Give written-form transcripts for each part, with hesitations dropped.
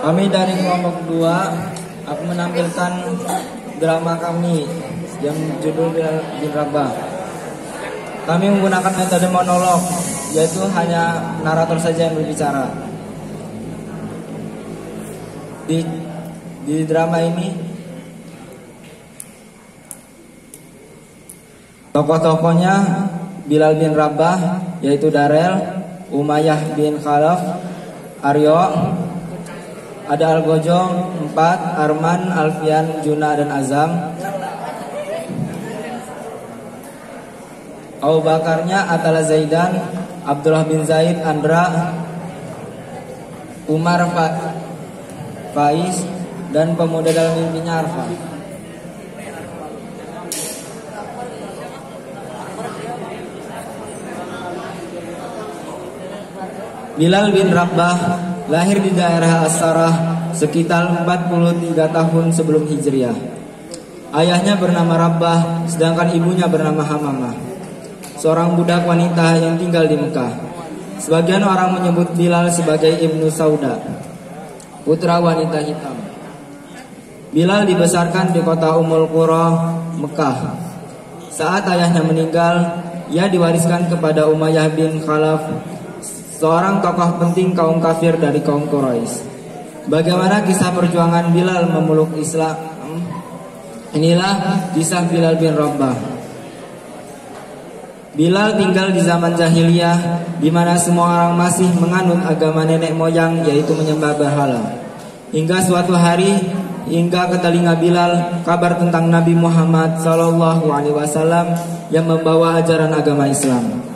Kami dari kelompok 2 akan menampilkan drama kami yang judul Bilal bin Rabah. Kami menggunakan metode monolog, yaitu hanya narator saja yang berbicara. Di drama ini tokoh-tokohnya Bilal bin Rabah, yaitu Darel, Umayyah bin Khalaf, Aryo, ada Al-Gojong 4, Arman, Alfian, Juna, dan Azam. Abu Bakarnya Atala Zaidan, Abdullah bin Zaid, Andra, Umar Faiz, dan pemuda dalam mimpinya Arfa. Bilal bin Rabah lahir di daerah As-Sarah sekitar 43 tahun sebelum Hijriah. Ayahnya bernama Rabah, sedangkan ibunya bernama Hamamah, seorang budak wanita yang tinggal di Mekah. Sebagian orang menyebut Bilal sebagai Ibnu Sauda, putra wanita hitam. Bilal dibesarkan di kota Ummul Qura, Mekah. Saat ayahnya meninggal, ia diwariskan kepada Umayyah bin Khalaf, seorang tokoh penting kaum kafir dari kaum Quraisy. Bagaimana kisah perjuangan Bilal memeluk Islam? Inilah kisah Bilal bin Rabah. Bilal tinggal di zaman jahiliyah, di mana semua orang masih menganut agama nenek moyang, yaitu menyembah berhala. Hingga suatu hari, hingga ke telinga Bilal kabar tentang Nabi Muhammad SAW yang membawa ajaran agama Islam.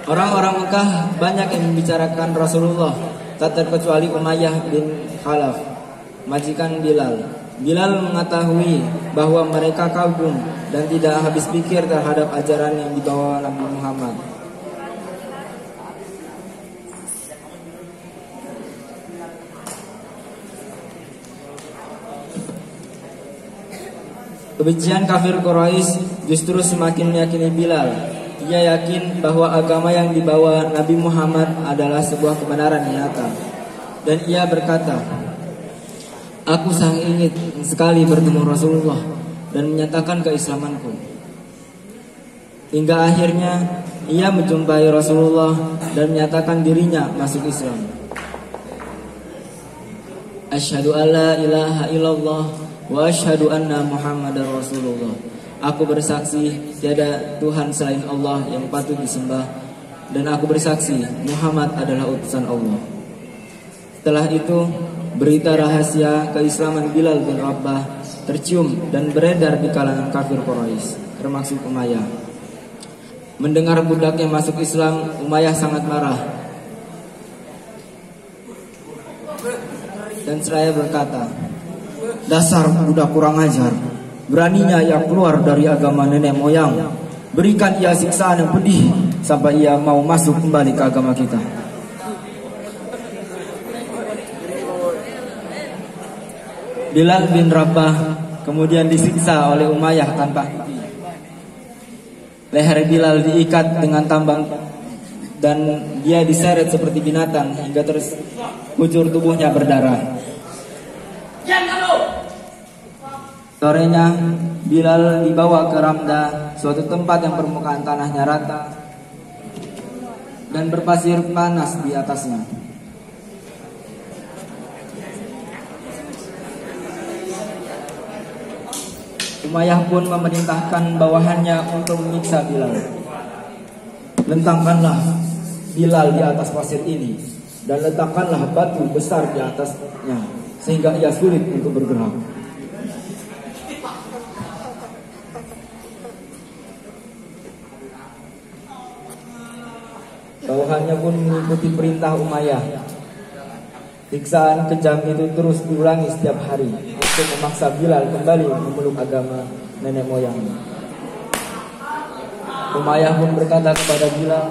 Orang-orang Mekah banyak yang membicarakan Rasulullah, tak terkecuali Umayyah bin Khalaf, majikan Bilal. Bilal mengetahui bahwa mereka kagum dan tidak habis pikir terhadap ajaran yang dibawa Nabi Muhammad. Kebencian kafir Quraisy justru semakin meyakini Bilal. Ia yakin bahwa agama yang dibawa Nabi Muhammad adalah sebuah kebenaran nyata. Dan ia berkata, "Aku sangat ingin sekali bertemu Rasulullah dan menyatakan keislamanku." Hingga akhirnya ia menjumpai Rasulullah dan menyatakan dirinya masuk Islam. Asyhadu alla ilaha illallah wa asyhadu anna Muhammadar Rasulullah. Aku bersaksi tiada Tuhan selain Allah yang patut disembah, dan aku bersaksi Muhammad adalah utusan Allah. Setelah itu, berita rahasia keislaman Bilal bin Rabah tercium dan beredar di kalangan kafir Quraisy, termasuk Umayyah. Mendengar budaknya masuk Islam, Umayyah sangat marah dan seraya berkata, "Dasar budak kurang ajar, beraninya ia keluar dari agama nenek moyang. Berikan ia siksaan yang pedih sampai ia mau masuk kembali ke agama kita." Bilal bin Rabah kemudian disiksa oleh Umayyah tanpa henti. Leher Bilal diikat dengan tambang dan dia diseret seperti binatang hingga terus kujur tubuhnya berdarah. Sorenya, Bilal dibawa ke Ramda, suatu tempat yang permukaan tanahnya rata dan berpasir panas di atasnya. Umayyah pun memerintahkan bawahannya untuk menyiksa Bilal. "Lentangkanlah Bilal di atas pasir ini dan letakkanlah batu besar di atasnya sehingga ia sulit untuk bergerak." Bawahannya pun mengikuti perintah Umayyah. Siksaan kejam itu terus diulangi setiap hari untuk memaksa Bilal kembali memeluk agama nenek moyangnya. Umayyah pun berkata kepada Bilal,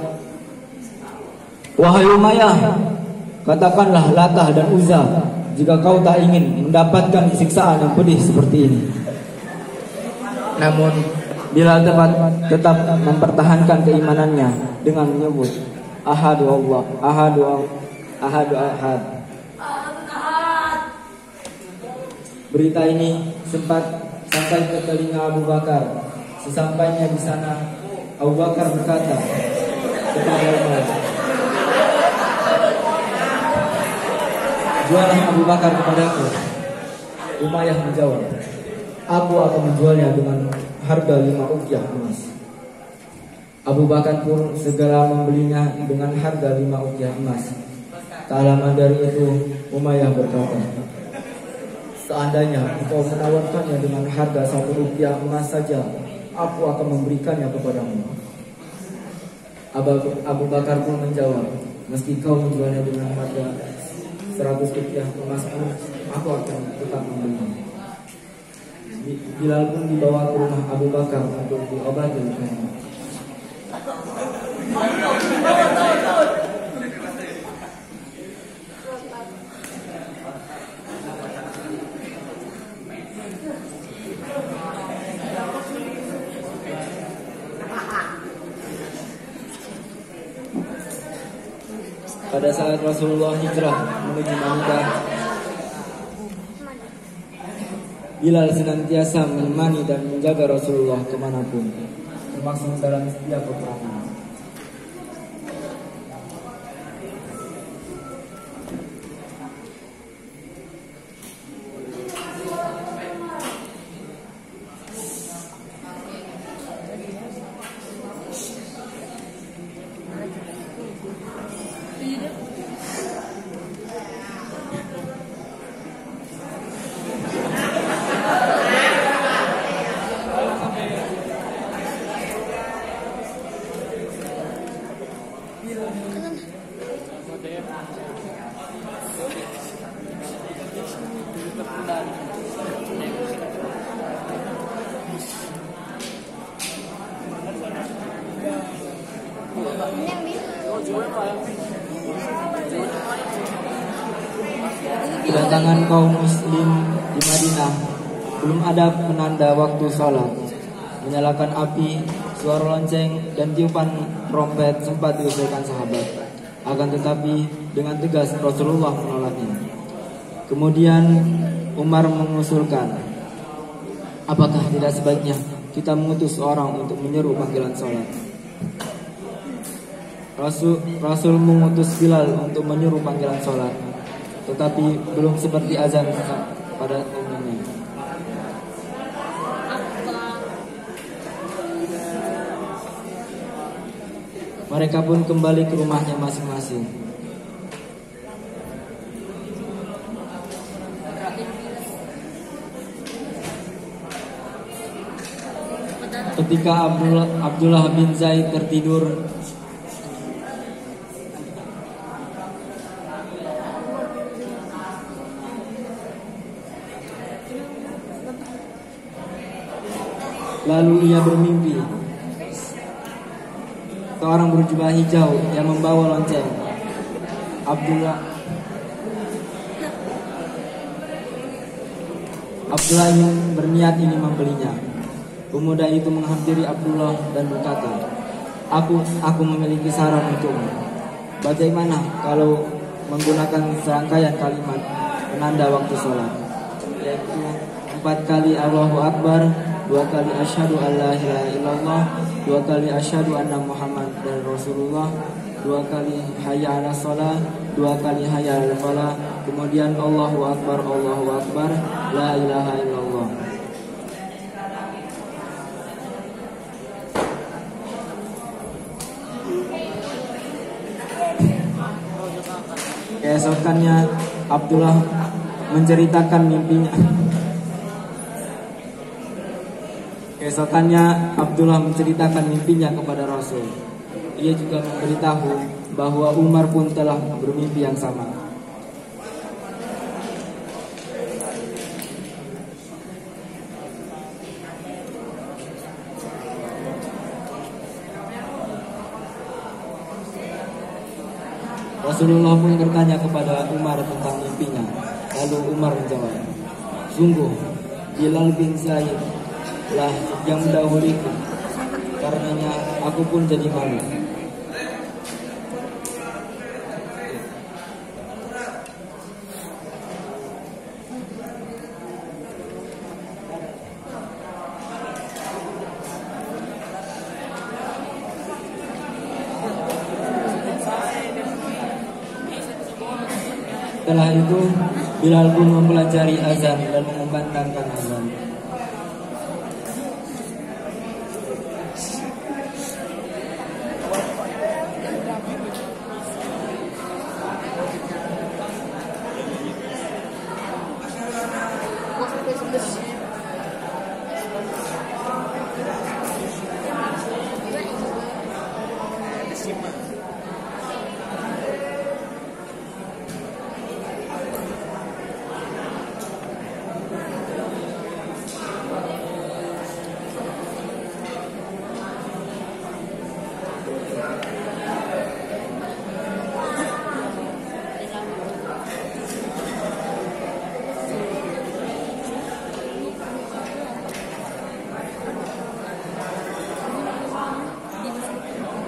"Wahai Umayyah, katakanlah Latah dan Uzza jika kau tak ingin mendapatkan siksaan yang pedih seperti ini." Namun Bilal tetap mempertahankan keimanannya dengan menyebut Ahadu Allah, Ahadu Ahad. Berita ini sempat sampai ke telinga Abu Bakar. Sesampainya di sana, Abu Bakar berkata kepada Umar, "Jualah Abu Bakar kepadaku." Umayyah menjawab, "Aku akan menjualnya dengan harga 5 uqyah emas." Abu Bakar pun segera membelinya dengan harga 5 uqyah emas. Tak lama dari itu, Umayyah berkata, "Seandainya engkau menawarkannya dengan harga 1 uqyah emas saja, aku akan memberikannya kepadamu." Abu Bakar pun menjawab, "Meski kau menjualnya dengan harga 100 uqyah emas pun, aku akan tetap membelinya." Bilal pun dibawa ke rumah Abu Bakar untuk diobati lukanya. Pada saat Rasulullah hijrah menuju Makkah, Bilal senantiasa menemani dan menjaga Rasulullah kemanapun, termasuk dalam setiap peperangan. Kedatangan kaum muslim di Madinah, belum ada penanda waktu sholat. Menyalakan api, suara lonceng, dan tiupan trompet sempat diusulkan sahabat. Akan tetapi dengan tegas Rasulullah menolaknya. Kemudian Umar mengusulkan, "Apakah tidak sebaiknya kita mengutus seorang untuk menyeru panggilan sholat?" Rasul mengutus Bilal untuk menyeru panggilan sholat, tetapi belum seperti azan pada umumnya. Mereka pun kembali ke rumahnya masing-masing. Ketika Abdullah bin Zaid tertidur, lalu ia bermimpi seorang berjubah hijau yang membawa lonceng. Abdullah berniat ini membelinya. Pemuda itu menghampiri Abdullah dan berkata, Aku memiliki saran untukmu. Bagaimana kalau menggunakan serangkaian kalimat penanda waktu sholat, yaitu 4 kali Allahu Akbar, 2 kali asyhadu alla ilaha illallah, 2 kali asyhadu anna Muhammad dan Rasulullah, 2 kali hayya 'alas shalah, 2 kali hayya 'alal falah, kemudian Allahu Akbar, la ilaha illallah. Keesokannya Abdullah menceritakan mimpinya. Kepada Rasul. Ia juga memberitahu bahwa Umar pun telah bermimpi yang sama. Rasulullah pun bertanya kepada Umar tentang mimpinya. Lalu Umar menjawab, "Sungguh Bilal bin Zaid lah yang mendahuliku. Karenanya aku pun jadi malu. Setelah itu Bilal pun mempelajari azan dan mengumandangkan azan.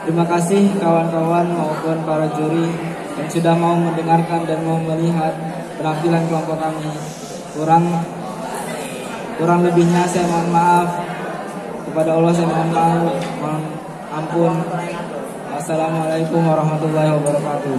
Terima kasih kawan-kawan maupun para juri yang sudah mau mendengarkan dan mau melihat penampilan kelompok kami. Kurang lebihnya saya mohon maaf. Kepada Allah saya mohon ampun. Wassalamualaikum warahmatullahi wabarakatuh.